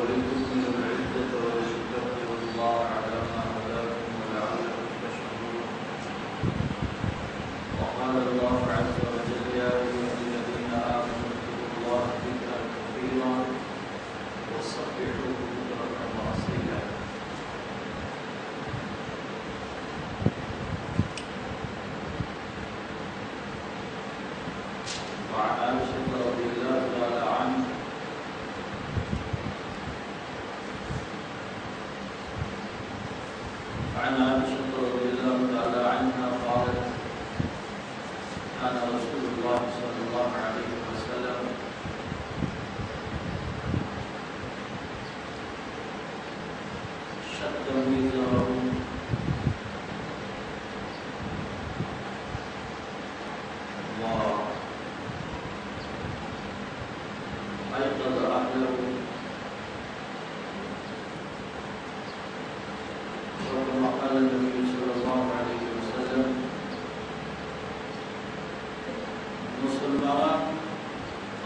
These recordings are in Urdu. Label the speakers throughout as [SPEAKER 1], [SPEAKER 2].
[SPEAKER 1] ولتكملوا العدة ولتكبروا الله على ما هداكم ولعلكم تشكرون. وقال الله عز وجل: يا أيها الذين آمنوا اذكروا الله ذكرا كثيرا وسبحوه بكرة وأصيلا. وعن عائشة رضي الله تعالى عنها قالت: كان رسول الله صلى الله عليه وسلم شد ميزره وأيقظ أهله، وكما قال النبي صلى الله عليه وسلم: مسلمان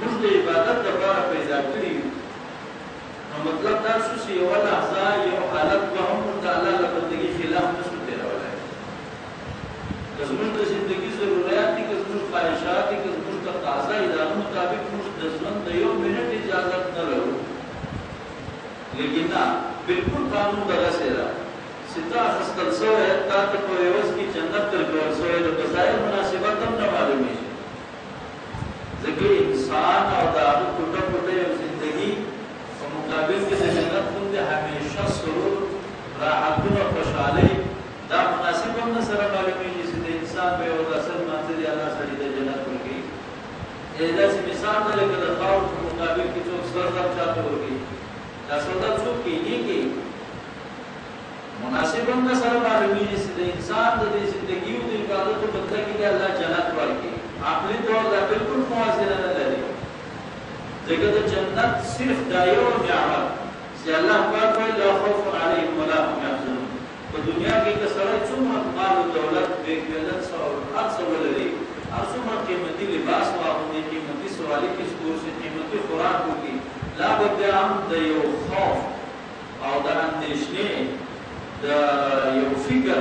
[SPEAKER 1] موږ د عبادت لپاره پیدا کړي یو. نو مطلب دا شو چې یوه لحظه یو حالت به هم موږ د الله له بندګۍ خلاف نشو تېرولی. که زموږ د زندګي ضرورت دي، که زموږ خواهشات دي، که زموږ تقاضا یې د هغه مطابق موږ د ژوند د یو منټ اجازت نه لرو. لیکن نه، بلکل قانون دغسې ده چې تا اخیستل شوی تا ته په عوض کې جنت درکول شوی د بظاهر مناسبت هم نه معلومېږي. ځکه انسان او د هغه ټوټه ټوټه یو زندګي په مقابل کې د جنت غوندې همیشه سرور، راحتونه، خوشحالۍ دا مناسب هم نه سره معلومېږي چې د انسان به یو داسې لمانځه دی الله سړي ته جنت ورکوي. داسې مثال دی لکه د خاورو په مقابل کې څوک سر زر چاته ورکوي. دا سودا څوک کېږي مناسب هم نه سره معلومېږي چې د انسان د دې زندګي او د عبادتو بدله کې الله جنت ورکوي. عقلي طور دا بلکل موازنه نه لري. ځکه د جنت صرف دا یو نعمت چې الله پاک وایي لا خوف علیهم ولا هم یحزنون. په دنیا کې که سړی څومره مال او دولت بېګلت هر څه ولري، هر څومره قیمتي لباس واغوندي، قیمتي سوالي کې سپور شي، قیمتي خوراک وکړي، لا به بیا هم د یو خوف او د اندېښنې د یو فکر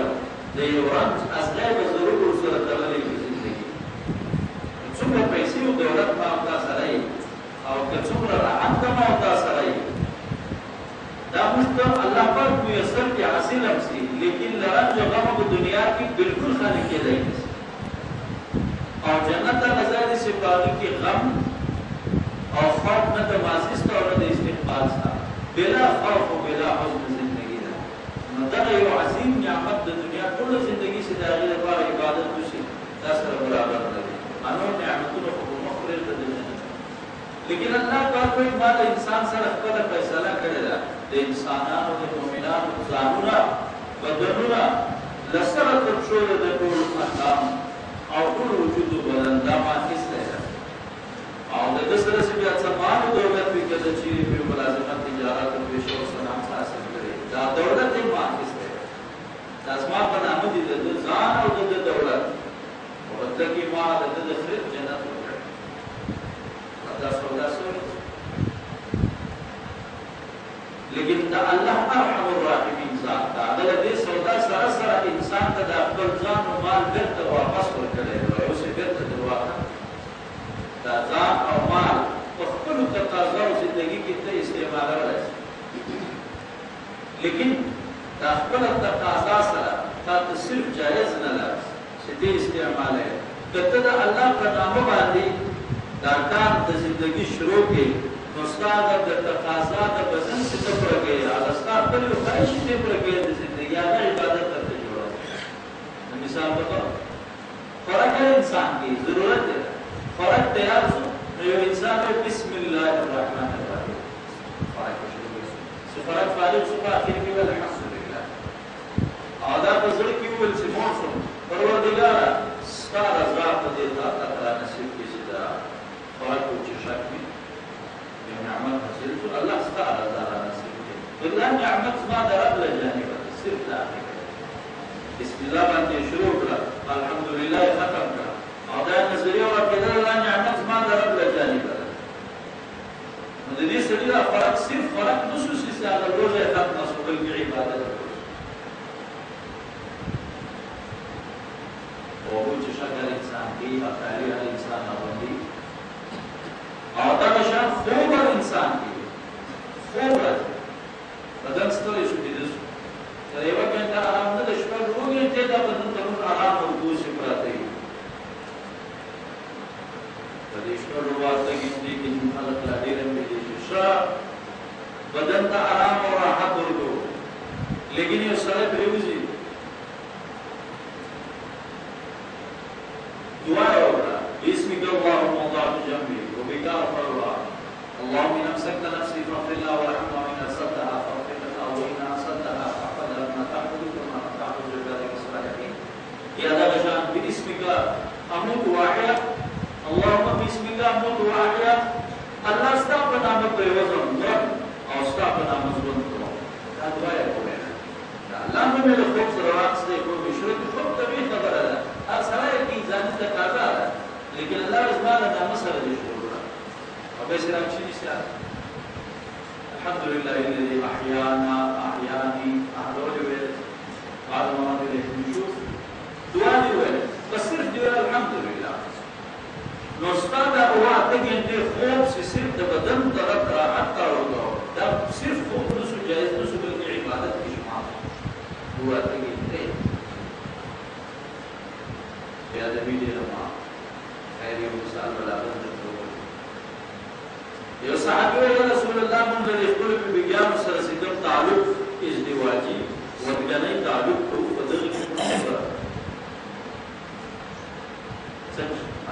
[SPEAKER 1] د یو رنج ازغی به ضرور ورسره تړلی وي زندګي. څومره پیسې او دولت ما او تا سره یي او که څومره راحت ما او تا سره یي، دا موږ ته الله پاک میسر کړي حاصل هم شي، لیکن له رنج او غمه په دنیا کې بلکل خالي کېدی نه شي. او جنت هغه ځای دی چې په هغې کې غم او خوف نه د ماضي شته او نه د استقبال شته، بلا خوف او بلا حزن زندګي ده. نو دغه یو عظیم نعمت د دنیا ټوله زندګي چې د هغې لپاره عبادت وشي دا سره برابر نه دي. نور نعمتونه خو په مخ پرېږده د جنت. لیکن الله پاک وایي ما د انسان سره خپله فیصله کړې ده، د انسانانو د مؤمنانو ځانونه بدنونه له سره تر پښو د ټول اندام او ټول وجود بدن دا ما اخیستی ده. او د ده سره چې بیا څه مال او دولت وي، که د چیرې پرې ملازمت، تجارت او پیشه او صنعت حاصل کړی، دا دولت یې ما اخیستی ده. دا زما په نامه دي د ده ځان او د ده دولت، په بدله کې ما د ده د خیر جنت وکړی. دا سودا سوی. لیکن دا الله ارحم الراحمین ذات دا هغه د دې سودا سره سره انسان ته د خپل ځان او مال بېرته واپس ورکړی دی او اوس یې بېرته در واخلي. دا ځان او مال په خپلو تقاضاو زندګي کې ته استعمالولی شي، لیکن دا خپله تقاضا سره تا ته صرف جایز نه ده چې دې استعمالوې. که ته د الله په نامه باندې دا کار د زندګي شروع کړې، نو ستا د تقاضا د بدن چې ته پوره کوې، هغه ستا خپل یو خواهش چې پوره کوې د زندګي، هغه عبادت درته جوړوي. د مثال په طور خوراک هر انسان کې ضرورت دی. خوراک تیار شو نو یو انسان وایي بسم الله الرحمن الرحیم، خوراک شروع کړي. چې خوراک فارغ شو په اخر کې ویل الحمدلله، او دا په زړه کې وویل چې مړ شم پروردګاره ستا رضا په دې طاقت رانصیب کړي چې دا خوراک وچشاک وي، یو نعمت حاصل شو، الله ستا رضا رانصیب کړي. دا نعمت زما د رب له جانبه ده، صرف د هغې بسم الله باندې شروع کړه، الحمدلله یې ختم کړه، او دا نظریه ورکېدله دا نعمت زما د رب له جانبه ده. نو د دې سړي دا خوراک صرف خوراک نه شو چې هغه روژه یې ختمه شو، بلکې عبادت وکړو. اوبه چې شکل انسان کوي، افعالي هر انسان اغوندي، او دغه شان خوب هر انسان کوي. خوب راځي، بدن ستړی شو، بیده شو، تر یوه ګنټه ارام نه ده، شپږ اووه ګنټې دا بدن ته موږ ارام ورکوشي پراته وي. په دې شپږو اته ګنټې کې چې خلک لا ډېره مېلې شي، ښه بدن ته ارام او راحت ورکړو. لیکن یو سړی پرېوځي دعا یې وکړه، باسمک اللهم وضعت جنبي وبك ارفعها، اللهم ان امسكت نفسي فاغفرها وارحمها، وان ارسلتها فاغفرها، وان ارسلتها فاحفظها بما تعبد وما تعبد عبادك الصالحين. يا دغه شان باسمک اموت واحیا، اللهم باسمک اموت واحیا، الله ستا په نامه پرېوځم مرم او ستا په نامه ژوند کوم. دا دعا یې وکړه. الله مې له خوب سره واخیستی، خوب یې شروع کړي. خوب طبیعي خبره ده، هر سړی کې ځاني تقاضا ده، لیکن الله زما له نامه سره دې شروع کړه. وبس رامشي سال الحمد لله الذي أحياني أحلولي ويل بعد ما نقدر نشوف دواني ويل بس صرف دوال الحمد لله نستاد هو أتجه إنه خوف صرف تبدل درب راحت كارو ده صرف خوف نسو جائز نسو بلغي عبادت کی شمار هو أتجه إنه يا دبي دي لما خير يوم سال ولا بد يا صحابي يا رسول الله من ذي يقول ببيان سلسلة تعلق ازدواجي وبجاني تعلق وفضل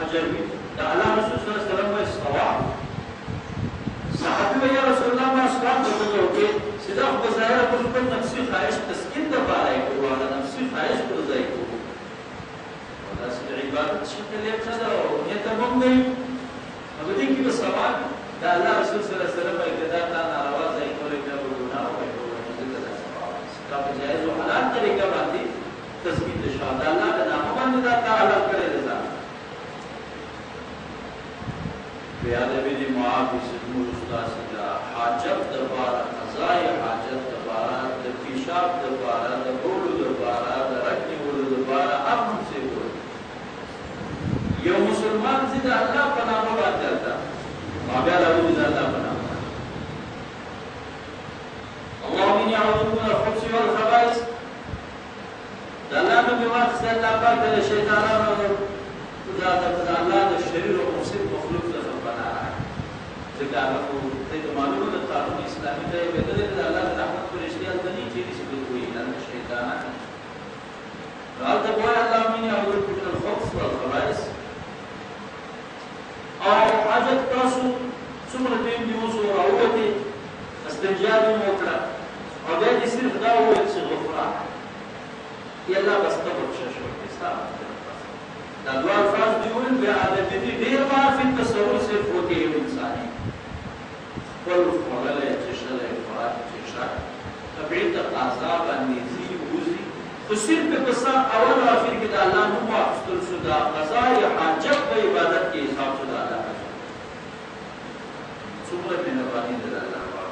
[SPEAKER 1] أجربي تعالى رسول صلى الله عليه وسلم الصواب صحابي يا رسول الله ما أسلام بتقولك سيدا بظاهر بقول نفسي خايش تسكين دبارة يقول على نفسي خايش برزاي يقول ولا سيد عبادة شكل يبتدأ ونيتمم لي أبدين كي بالصواب دا الله رسول صلى الله عليه وسلم ابتداء كان رواز يقول لك ابو گناہ او يقول لك دا جائز او حلال طریقہ باندې تثبیت شاه دا الله دا نام باندې دا تعالی کړی دا بیا د دې معافي سمو استاد دا حاجت دربار قضاء حاجت دربار د پیشاب دربار د بولو دربار د رکھنے ولو دربار امن سے یو مسلمان زید الله په نامه باندې بیا راوځي د الله په نام اللهم اني اعوذ بك من الخبث والخبائث د الله نوم واخلې الله پاک د شیطانانو دا د الله د شریر او مفسد مخلوق څخه پناه ځکه هغه ته معلومه ده قانون اسلامي دی بدل د الله د رحمت پر اشتیاق د نه چیرې څه کوي د شیطانانو راته وایي اللهم اني اعوذ بك من الخبث والخبائث او حاجت تاسو څومره ټیم دی اوس راوته استنجا دې موکړه او بیا دې صرف دا وایي چې غفران یلا بس ته بخښه شو حساب دا دوه الفاظ دی ول بیا د دې ډیر ما په تصور صرف وته یو انساني ول خلل چې شله فرات چې شاک طبيعت عذاب انځي وزي خو صرف په قصه اول او اخر کې د الله نوم واخستل شو دا قضا یا حاجت په عبادت کې حساب شو دا څومره مهرباني ده الله پاک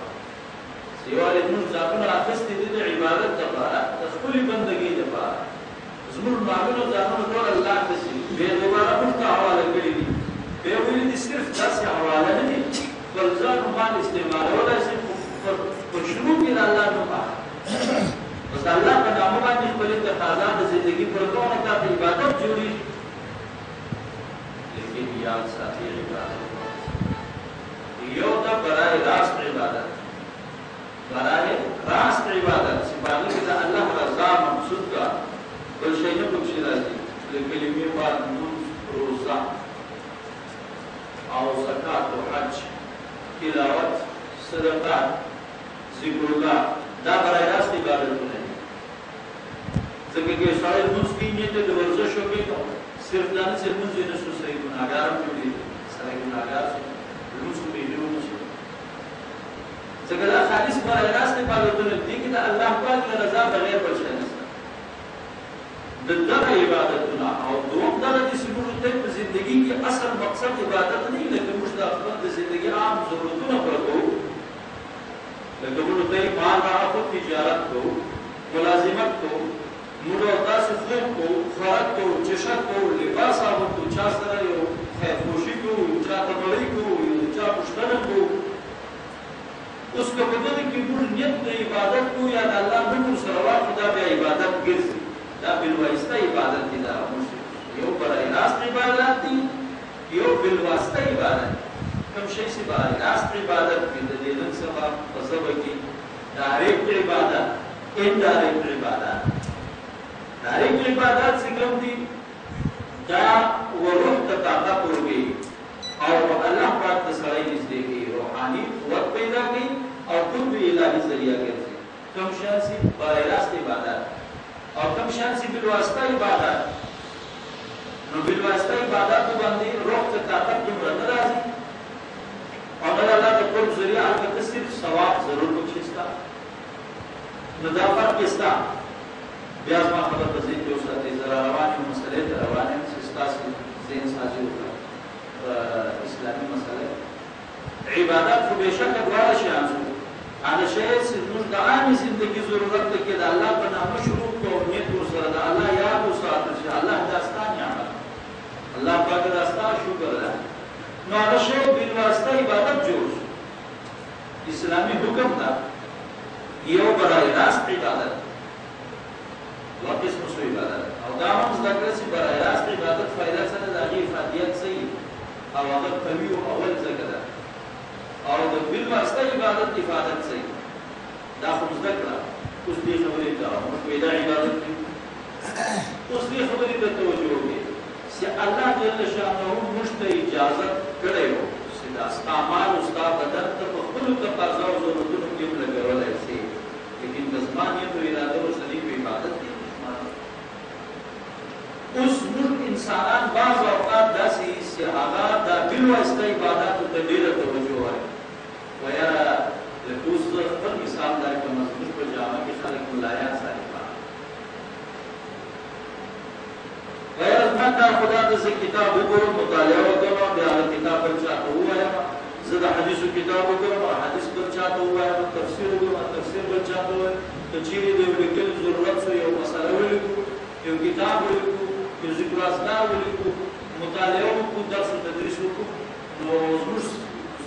[SPEAKER 1] سیواله موږ ځکه اخستې د عبادت لپاره د خپل بندګۍ لپاره زموږ معلومه ځانونه ټول الله ته شي به دوباره په حواله کړی دي به ویل دي صرف داسې حواله نه دي بل ځان مال استعمال ولا شي په شروع کې الله نوم بس الله په نامه باندې خپل تقاضا د ژوندۍ پر کومه د عبادت جوړي لیکن یاد ساتي عبادت یو دا برای راست عبادت چې باندې د الله رضا مقصود کا بل شي نه پکې راځي کلمې بعد روزه او زکات او حج تلاوت صدقات ذکر الله دا برای راست عبادتونه ځکه چې سړی موږ کې نیت د ورزش وکړي نو صرف دا نه چې موږ یې نشو صحیح ګناګار جوړي سړی ګناګار موږ په دې ورو شو ځکه دا خالص برای راست عبادتونه دي چې الله پاک رضا بغیر بل شي نه د دغه عبادتونه او دوم دغه د سمورو ته په ژوندۍ کې اصل مقصد عبادت نه لکه موږ د خپل د ژوندۍ عام ضرورتونه پوره کوو لکه موږ ته مال راغو تجارت کوو ملازمت کوو موږ تاسو خوب کوو خوراک کوو چشم کوو لباس اغوندو چا سره یو خیرپوشي کوو چا ته بړۍ کوو چا پوښتنه کوو اوس که په دغه کې موږ نیت د عبادت کوو یا د الله نوم سره واخلو دا بیا عبادت ګرځي دا بالواسطه عبادت دي دا یو برای راست عبادت دي یو بالواسطه عبادت کوم شي چې برای راست عبادت دي د دې نن سبا په سبا کې ډایرکټ عبادت انډایرکټ عبادت ډایرکټ عبادت څنګه دي دا ورته طاقت ورګي او الله پاک ته سره نږدې کی روحاني قوت پیدا کی او قرب الهي ذریعہ ګرځي کوم شي چې برای راست عبادت اور کم شان سی بالواسطہ عبادت نو بالواسطہ عبادت باندې روح ته طاقت دومره راځي او الله ته قرب ذریعہ البته صرف ثواب ضرور بخښستا نو دا فرق استا بیا ما خبر په ځین کې اوسه زرا روانه مسلې ته روانه چې تاسو زین سازي وکړه اسلامي مسله عبادت خو بشک دواړه شیان شو هغه شی چې موږ د عامې زندګي ضرورت دی کې د الله په نامه شروع کوو نیت ورسره د الله یاد وساتل شي الله دا ستا نعمت الله پاک دا ستا شکر ده نو هغه شی بالواسطه عبادت جوړ شو اسلامي حکم ده یو برای راست عبادت دوه قسمه شو عبادت او دا هم زده کړه چې برای راست عبادت فایده سره د هغې افادیت صحیح او هغه قوي او اول ځکه ده او د بالواسطه عبادت افادت صحیح دا خو زده کړه اوس دې خبرې ته موږ پیدا عبادت کوي اوس دې خبرې ته توجه وکړئ چې الله جل شانه موږ ته اجازه کړې وه چې دا ستا مال او ستا بدن ته په خپلو تقاضا او ضرورتونو کې هم لګولی شي لیکن د زما نیت او اراده ورسره په عبادت کې اوس موږ انسانان بعض اوقات داسې چې هغه دا بالواسطه عباداتو ته ډېره توجه وایي ویاره لکه اوس خپل مثال دا کوم زموږ په جامه کې خلک ملایان صالحان ویاره زما دا خدا ته زه کتاب وګورم مطالعه وکړم بیا هغه کتاب بل چاته ووایم زه د حدیثو کتاب وګورم حدیث بل چاته ووایم تفسیر وګورم تفسیر بل چاته ووایم که چیرې د یو لیکلو ضرورت شو یو مسله ولیکو یو کتاب ولیکو یو ذکر اسنا ولیکو مطالعه وکړو درس و تدریس وکړو نو زموږ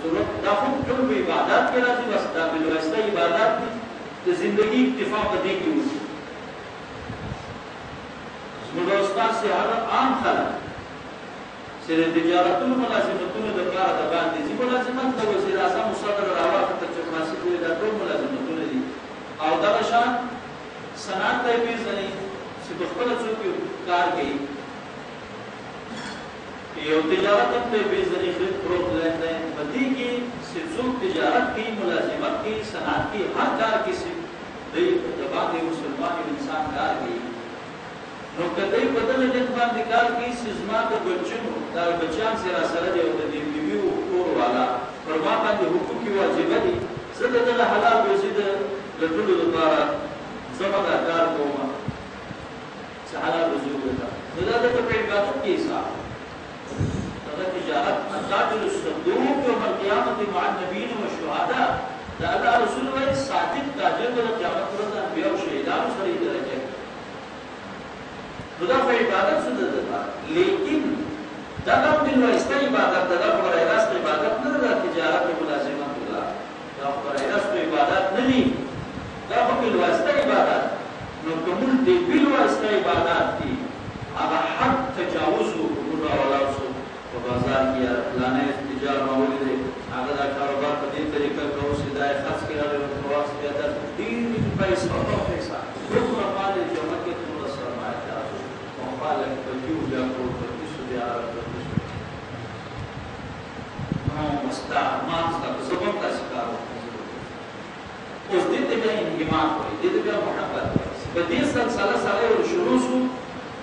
[SPEAKER 1] ضرورت دا خو ټول په عبادت کې راځي بس دا بالواسطه عبادت دي د زندګي اکتفا په دې کې وشي زموږ استاد چې هغه عام خلک چې د تجارتونو ملازمتونو د کار د باندې ځي ملازمت د وزیر اعظم صدر راواخته چې مناسب وي دا ټول ملازمتونه دي او دغه شان صنعت ته پیژني چې په خپله څوک کار کوي یو تجارت هم ته پیژني خرید فروخت لیندین په دې کې چې څوک تجارت کوي ملازمت کوي صنعت کوي هر کار کې چې د باندې مسلمان انسان کار کوي نو که دی په دغه جنس باندې کار کوي چې زما د بچیانو دا بچیان چې راسره دی او د دې بیبي او کور والا پر ما باندې حقوق واجبه دي زه د دغه حلال روزي د ګټلو لپاره زما دا کار کوم چې حلال روزي وګټم نو دا د په عبادت کې حساب دا تجارت التاجر الصدوق يوم القيامة مع النبيين والشهداء دا الله رسول الله صادق تاجر د قیامت ورځ انبیاء او شهیدانو سره یې درجه نو دا په عبادت څه ده لیکن دا هم بالواسطه عبادت ده دا په راست عبادت نه ده تجارت او ملازمت ده دا په راست عبادت نه دي دا په بالواسطه عبادت نو کوم دې بالواسطه عبادت دي هغه حد تجاوز وکړو ولا څه په بازار کې پلانې تجارت مولې دي هغه دا کاروبار په دې طریقه کوو چې دا خاص کې راځي په واسطه کې دا ډېر پیسې او پیسې څومره مال جمع کې څومره سرمایه ده او مال په یو بیا په تاسو بیا راځي نو مستعمل تاسو سبب تاسو کارو اوس دې ته بیا انګمان کوي دې ته بیا محبت په دې سلسله سره شروع شو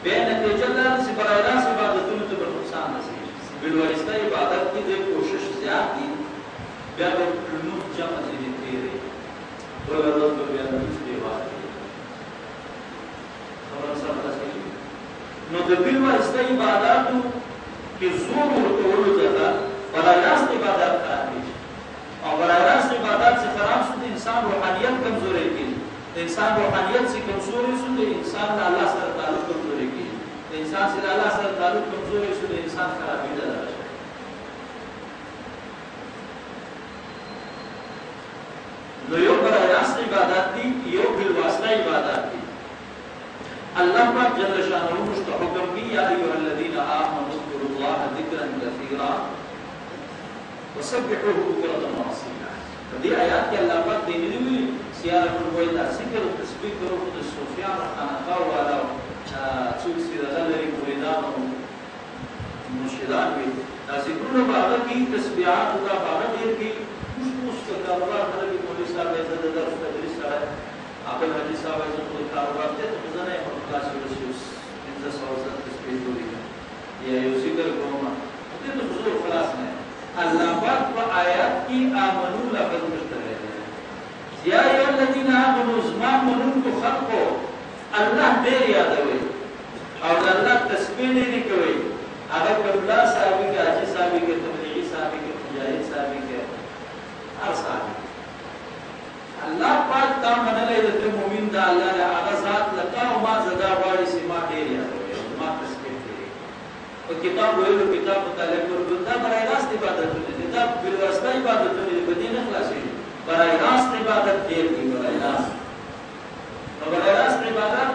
[SPEAKER 1] بیا نتیجه لري چې برای راست عبادتونو ته نقصان رسېږي بالواسطه عبادت کې د کوشش زیات دي بیا د نو جمع دي تیرې ولر د بیا د استیواله خبر سره تاسو نو د بالواسطه عبادتو کې زور ورکول ځکه برای راست عبادت کوي او برای راست عبادت څخه خراب شو د انسان روحانيت کمزوري کیږي د انسان روحانيت څخه کمزوري شو د انسان د الله سره تعلق کمزوري کیږي انسان سره الله سره تعلق کمزوري شو د انسان خرابې ده نو یو برای راست عبادت دي یو بالواسطه عبادت دي الله پاک جل شانه مستحکم کی یا ایها الذين امنوا اذكروا الله ذکرا كثيرا وسبحوه بكرة واصيلا دې آیات کې الله پاک دې ویلي سیاره کوی دا ذکر او تسبیح کرو د سفیان خانقاه والا څوک چې دغه مریدان او مرشدان وي دا ذکرونه باغ کې تسبیحات دا باغ ډېر کې اوس کاروبار خلک مولوي صاحب یې د درس تدریس سره خپل حدیث صاحب یې په کاروبار ته ځنه په کلاس ورسېوس انځه سوالات تسبیح کوي یا یو ذکر کوم دې ته حضور خلاص نه الله پاک په آیات کې امنو لفظ مشترک دی یا ایها الذين امنوا زمانون کو خلقو الله دې یادوي او الله تسبیح نه کوي هغه کبلا صاحب کې حاجی صاحب کې تبلیغی صاحب کې مجاهد صاحب کې منلې د مؤمن د الله له هغه ذات لکه او ما زدا واړي سما ډېر یادوي ما تسبیح کوي او کتاب ویلو کتاب مطالعه کول دا برای راست عبادت دی دا بل واسطه عبادت دی په دې نه خلاصي برای راست عبادت دی برای راست نو برای راست عبادت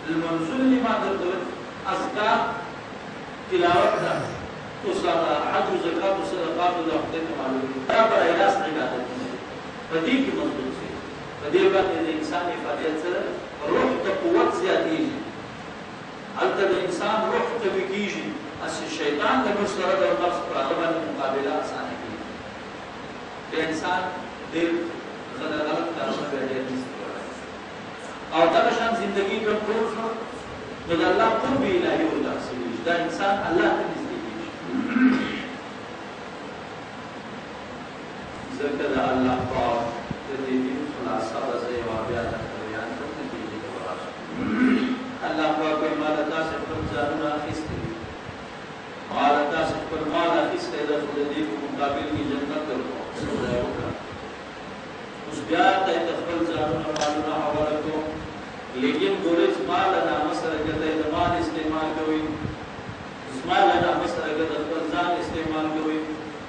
[SPEAKER 1] المنزول لما دلته اذکار تلاوت دا وصلاه حج زکات صدقات د خپل معلومي دا برای راست عبادت دی په دې کې مضبوط شي په دې باندې د انسان فعالیت سره روح ته قوت زیاتېږي هلته د انسان روح قوي کېږي اس شیطان د مشترک او نفس پر هغه باندې مقابله اسانه کېږي د انسان ډېر غلط کارونه به ډېر نشي او دا شان ژوندۍ په ټول شو نو د الله قرب الهي او تحصیل دا انسان الله ته نږدې کېږي ذکر الله پاک د دې خلاصه د بیا د بیان ته کېږي الله پاک په مالا تاسو په ځانونه اخیستي مالا تاسو په مالا اخیستي د دې په مقابل کې جنت ورکړو اوس بیا ته خپل ځانونه مالونه حواله کو لیکن ګورې مال نه مسره کېدای د مال استعمال کوي مال نه مسره کېدای د خپل ځان استعمال کوي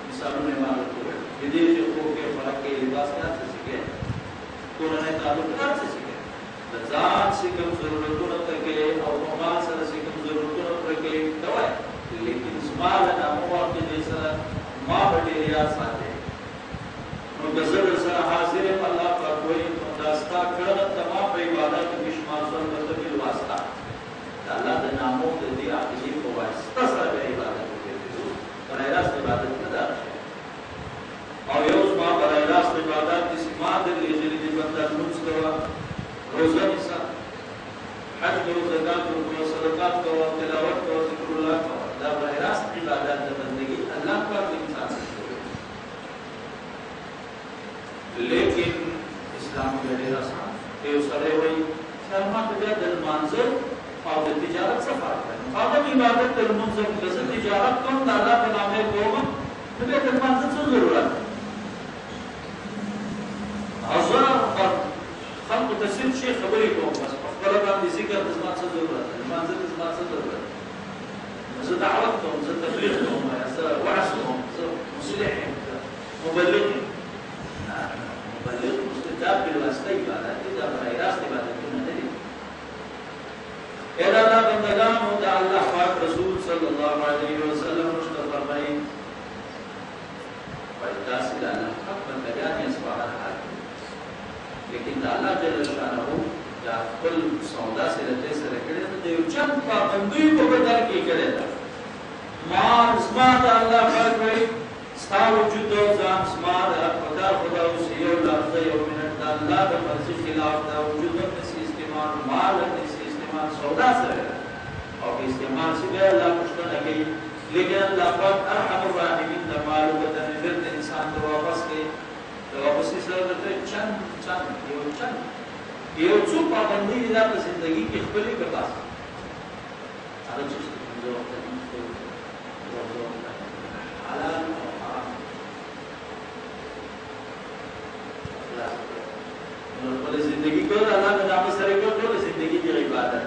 [SPEAKER 1] مثالونه مال کوي دې چې خو کې فرق کې لباس کا څه کې کورنۍ تعلق کا څه کې د ځان څخه کوم ضرورتونه ته کې او مال سره څخه کوم ضرورتونه پر کې کوي لیکن مال نه مو دې سره ما به یا ساتي نو بزر سره حاضر الله پاک وایي داستا کړه تمام عبادت بشمار سره د بل واسطه الله د نامو د دې عقیدې په واسطه سره عبادت کوي برای راست عبادت نه ده او یو ما برای راست عبادت د سما د لږه دې بنده نوڅ کوا روزه نسا حج او زکات او صدقات او تلاوت او ذکر الله دا برای راست عبادت د بندګي الله پاک انسان لیکن اسلام کې ډېر آسان یو سره وایي شرمات د منظر او د تجارت څخه فرق دی او د عبادت د منظر د تجارت کوم د الله په نامه کوم نو د منظر څه ضرورت هزار خلق تصدیق شي خبرې کوم بس خپل باندې ذکر د ځما څه ضرورت دی منظر د ځما څه ضرورت زه دعوت کوم زه تبلیغ کوم زه وعظ کوم زه مصلح مبلغ مبلغ مستجاب بالواسطه عبادت دا برای راست عبادت نه دی اذا الله بندگان او د الله پاک رسول صلی الله علیه وسلم مشتاق فرمایي پیدا سید الله حق بندگان یې سبحان الله لیکن الله جل شانه دا خپل سودا سره دې سره کړي ته یو چند پابندۍ په بدل کې کړي ما اسما د الله پاک وایي ستا وجود او ځان اسما د خدا اوس یو لفظ یو منټ د الله د مرضي خلاف دا وجود د استعمال مال د استعمال سودا سره او استعمال سره الله پښتنه کوي لیکن الله پاک ارحم الراحمین د مال او د انسان د واپس کې واپس سره د چند یو څو پابندۍ د ژوندۍ کې خپلې په پاس هغه چې حلال او حرام نو په ژوندۍ کې الله د نام سره ټول ژوندۍ کې عبادت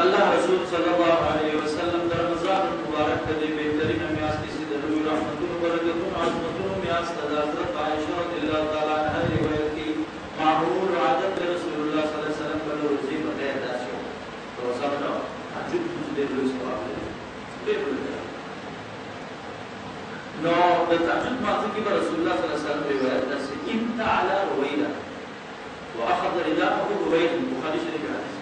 [SPEAKER 1] الله رسول صلی الله علیه وسلم در رمضان مبارک ته بهترین میاشت کې د روح رحمتونو برکتونو عظمتونو میاشت د حضرت عائشہ رضی الله تعالی عنها روایت کی معمول عادت رسول الله صلی الله علیه وسلم په روزي په ادا شو روزه نو عجب دې روز کوي نو د تهجد ماته کې رسول الله صلی الله علیه وسلم روایت ده چې انت على رويدا واخذ رداءه رويدا بخاري شریف حدیث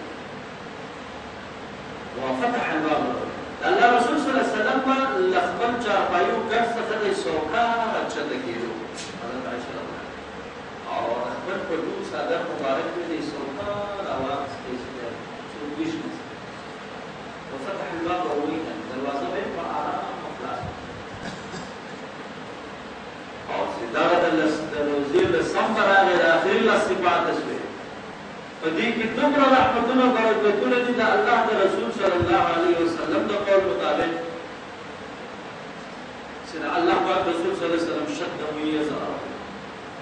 [SPEAKER 1] وفتح الباب الله رسول صلی الله علیه وسلم لخبل چارپایو ګر څخه د سوکا راچته کېدو حضرت عائشہ او خپل په دو ساده مبارک دې سوکا راواز کې چې ویش وفتح الباب رويدا دروازه په آرام خلاص او سیداره د روزي د سمبر هغه د اخري صفات شوه په دې کې دومره رحمتونه او برکتونه دي د الله د رسول صلی الله علیه وسلم د قول مطابق چې الله پاک رسول صلی الله علیه وسلم شد میزار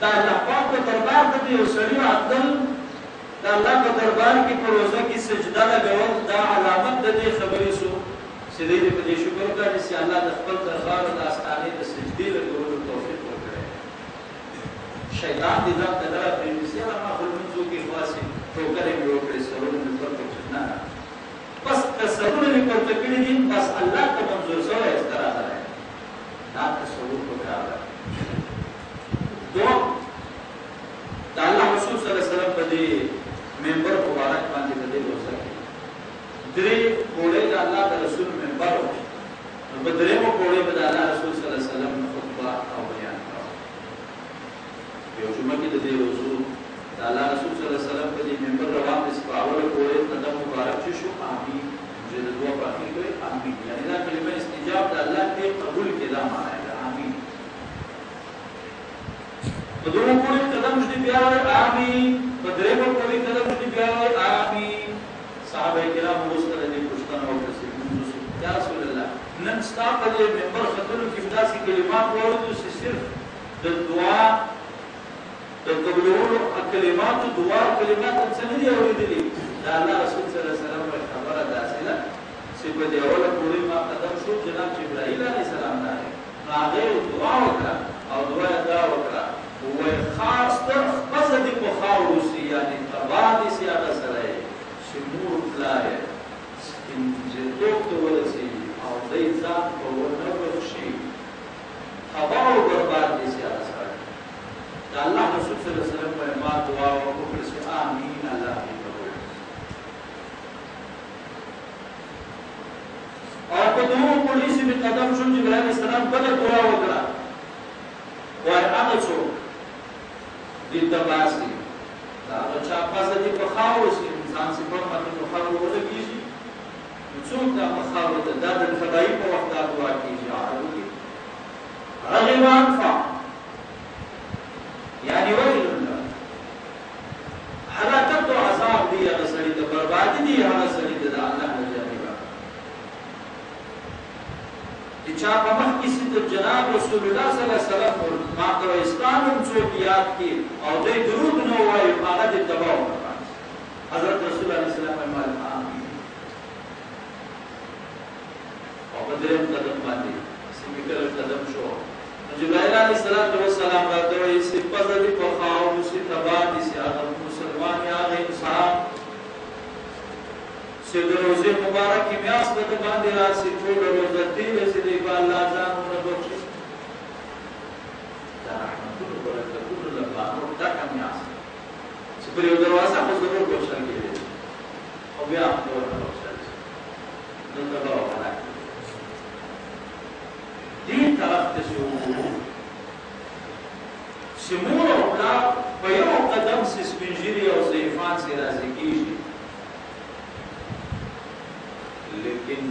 [SPEAKER 1] دا الله پاک په دربار ته یو سړی عدل دا الله په دربار کې په روزه کې سجده لګول دا علامت د دې خبرې سو چې دې په دې شکر وکړي چې الله د خپل دربار د استانې د سجدې لګولو توفیق ورکړي. شیطان دې ځان ته درته چې ما خپل منځو کې خاصه ټوکرې وکړي سرونه په پرته نه بس تصور نه پرته کړی دي بس الله ته منظور سره استرا ده دا تصور وکړه. دو دا الله رسول صلی الله علیه وسلم په دې منبر مبارک باندې د دې روزه کې درې کوړې د الله د رسول منبر په درې مو کوړې په الله رسول صلی الله علیه وسلم خطبه او بیان کړو. یو جمعه کې د دې روزو د الله رسول صلی الله علیه وسلم په دې منبر روان دي په اول کوړې قدم مبارک چې شو امين چې د دعا په اخر کې امين یعنی دا کلمه استجاب د الله ته قبول کړه معنی ده امين. په دوه کوړې قدم شې بیا امين په درې مو کوړې قدم شې بیا امين. صحابه کرام مستند دي پښتنه او تسلیمون یا رسول الله نن ستاسو په منبر خطونو کې داسې کلمات وایو چې صرف د دعا د قبولولو کلمات دعا کلمات څنګه دي اورېدلې دا الله رسول صلی الله علیه وسلم خبره داسې ده چې په دې اوله کوړې ما قدم شو جناب جبرائیل علیه السلام نه هغه دعا وکړه او دعا دا وکړه وای خاص تر قصد په خاورو سي یعنی تبادي سي هغه سره شمور فلای ان جدوک ورسي او دای ځان په ورنه شي هوا او برباد دي سي هغه سره دا الله رسول صلی الله علیه وسلم ما دعا وکړه چې امين الله قبول او په دوه پولیس په قدم شو جبرائیل السلام بل دعا وکړه وای هغه څو دې تباسي دا چا پاسه دې په خاور سي انسان سي په ماته په خاور ولګيږي څوک دا په خاور ته د خدای په وخت دا دعا کیږي عربي رغبان فا یعنی ویل الله حالات او عذاب دي هغه سړي ته بربادي دي هغه سړي ته الله نه جانبا چې چا په مخ کې سي جناب رسول الله صلی الله علیه وسلم ما ته اسلام څوک یاد کی او دې درود نو وایي هغه دې تباہ حضرت رسول الله صلی الله علیه وسلم آمین او بدرم قدم باندې سیمکل قدم شو جبرائیل علیہ السلام راته وایي چې په دې په خاور سي تباہ دي سي هغه مسلمان یا انسان چې د روزه مبارکې میاشت د باندې راسي ټول روزه دې چې دی په الله ځانونه بخښي دا رحمتونه برکتونه لپاره دا کمیاست چې په یو دروازه په ضرور کوشش کوي او بیا په ورته نو دا وایي دې طرف ته شو سمور او پلار په یو قدم سي سپینجری او ضعیفان سي راځي کیږي لیکن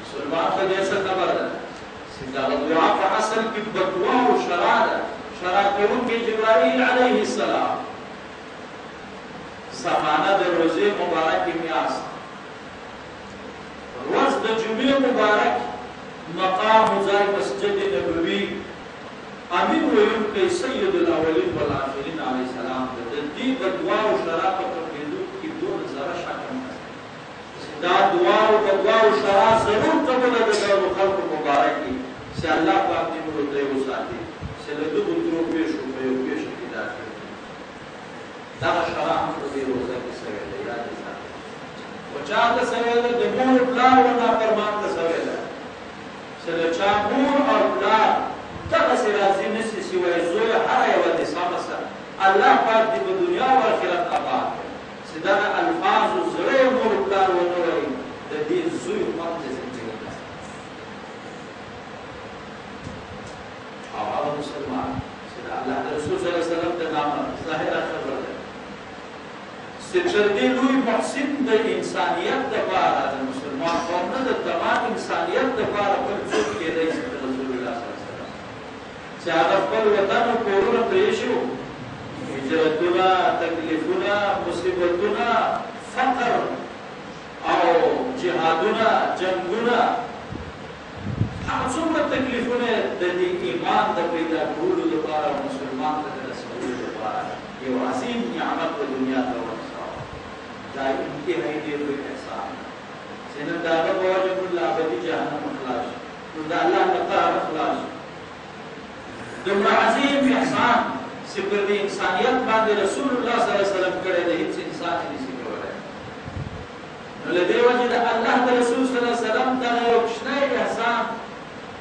[SPEAKER 1] مسلمان ته جیسا خبر ده سیدا دعا په اصل کې بدوا او شرع کوم کې جبرائیل علیه السلام زمانہ د روزه مبارک میاس روز د جمعې مبارک مقام ځای مسجد نبوي امین ویل کې سید الاولین والآخرین علیه السلام د دې بدوا او شرع په کېدو کې دوه زره شک دا دعا او بدوا او شرع ضرور قبول ده د خلق مبارک چې الله پاک دې موږ ته وساتي چې له دوه درو پیښو په یو پیښه کې داخل دا شرع هم په دې روزه کې سوي ده یاد ساتئ او چا ته سوي ده د مور پلار او نافرمان ته سوي ده چې له چا مور او پلار دغه سي راځي نشي سوي زوی هر یو د سمسه الله پاک دې په دنیا او آخرت آباد دا الفاظ زړه مور پلار ونوي د دې زوی په دې څنګه او مسلمان چې الله رسول صلی الله علیه وسلم ته نام ظاهر خبره ده چې دې لوی محسن د انسانيت لپاره د مسلمان قوم نه د تمام انسانيت لپاره پر څوک کې دی رسول الله صلی الله علیه وسلم چې هغه خپل وطن او کورونه پریشو هجرتنا تکلیفنا مصیبتنا فقر او جهادنا جنگنا هغه څومره تکلیفونه د دې ایمان د پیدا کولو لپاره مسلمان اسمان ته رسولو لپاره یو عظیم نعمت په دنیا ته ورساوه. دا انتهایی ډېر لوی احسان چې نن د هغه په وجه موږ له ابدي جهنم خلاص شو، موږ د الله له قهره خلاص شو. دومره عظیم احسان چې پر دې انسانیت باندې رسول الله صلی الله علیه وسلم کړی دی، هېڅ انسان یې نشي کولی. نو له دې وجې د الله د رسول صلی الله علیه وسلم دغه یو کوچنی احسان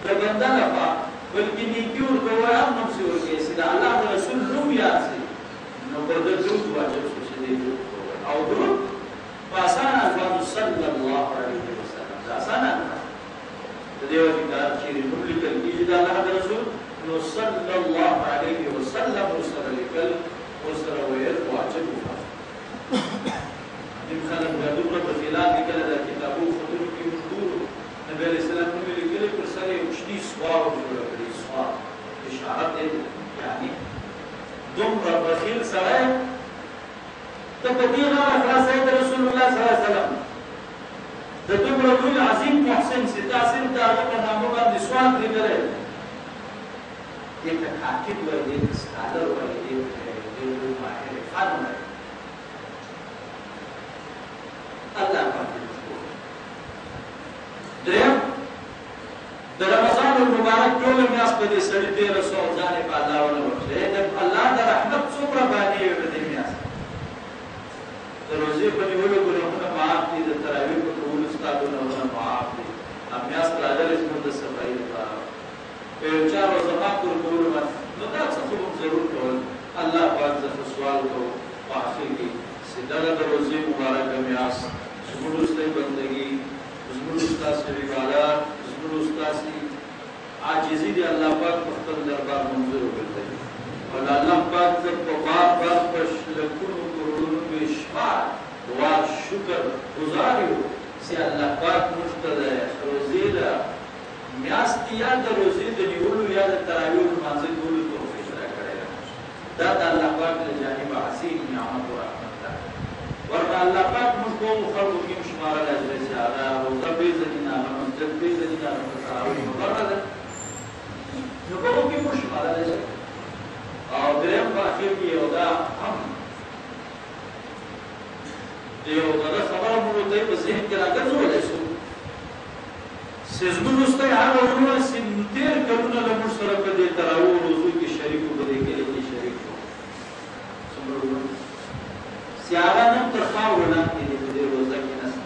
[SPEAKER 1] د بنده لپاره بلکې نیکي ورکول هم نفسي ورکوي چې د الله د رسول نوم یاد شي، نو پر ده درود واجب شو چې دې درود ووایي. او درود په اسانه الفاظو صلی الله علیه وسلم، دا اسانه الفاظ د دې وجې که هر چېرې نوم لیکل کېږي د الله د رسول نو صلی الله علیه وسلم ورسره لیکل ورسره ویل واجب وو. ځینې خلک دا دومره په خلاف لیکله د کتابو خطونو کې موږ ګورو نبي علیه السلام نوم یې لیکلی پر سر یې کوچني سوار جوړه کړې، سوار اشاره دی یعنې دومره بخیل سړی ته په دې غاړه خلاصوې د رسول الله صلی الله علیه وسلم د دومره لوی عظیم محسن چې تا صرف د هغه په نامه باندې سوال لیکلی دې ته کاتب وایي، دې ته سکالر وایي، دې ته لوی ماهر فن وایي. الله باندې دریم د رمضان المبارک ټوله میاشت په دې سړي تېره شوه او ځان یې په الله ونه وکړې. د الله د رحمت څومره بانې وې په دې میاشت د روژې په نیولو ګناهونه معاف دي، د تراویح په کولو ستا ګناهونه معاف دي. میاشت راغلې زموږ د صفایي لپاره په یو چا روژه مات ورکولو باندې نو دا څه خو موږ ضرور کول. الله پاک زه خو سوال کوم په آخر کې چې دغه د روژې مبارکه میاشت زموږ ستاسې بندګي، زموږ ستاسې عبادت، زموږ ستاسې عاجزي دې الله پاک په خپل دربار منظور وګرځوي. او د الله پاک زه په بار بار په لکونو کروڑونو بېشمار دعا شکر ګزار یو چې الله پاک موږ ته د روژې د میاشتې یا د روژې د نیولو یا د تراویح لمانځه کولو توفیق راکړی ده. دا د الله پاک له جانبه عظیم نعمت و رحمت ده. ورنه الله پاک موږ کومو خلکو کې هم شمارلی دی چې هغه روژه پېژني نه، هغه مسجد پېژني نه، هغه تراویح مقرره ده، نو په هغو کې موږ شمارلی شي. او درېیم په اخر کې یو دا هم د یو دغه خبره موږ ته په ذهن کې راګرځولی شو چې زموږ وروستی هغه وروڼه چې تېر کلونه له موږ سره په دې تراویح روژو کې شریک وو، په دې کلي کې شریک وو، څومره وروڼه چې هغه نن تر خاورو لاندې دي، په دې روژه کې نشته.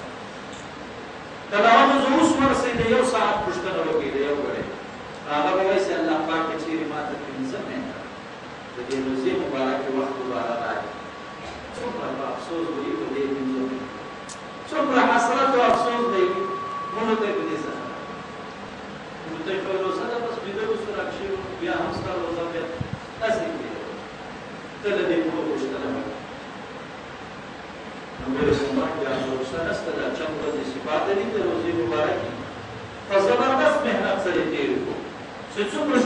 [SPEAKER 1] کله هغه زه اوس ورسئ د یو ساعت پوښتنه وکړئ د یو ګړی، هغه به وایي چې الله پاک که چېرې ما ته پنځه منټه د دې روژې مبارکې وخت دوباره راکړي، څومره به افسوس به وي په دې پنځو منټو، څومره حسرت او افسوس به وي مونږ ته په دې سره. مونږ ته په روژه ده بس ویده اوسو راکشي بیا هم ستا روژه بیا داسې کېږي، ته له دې مونږ پوښتنه وکړه. نو بیا زموږ بیا روژه نشته، دا چند ورځې چې پاتې دي د روژې مبارکې په زبردست محنت سره یې تېر کړو چې څومره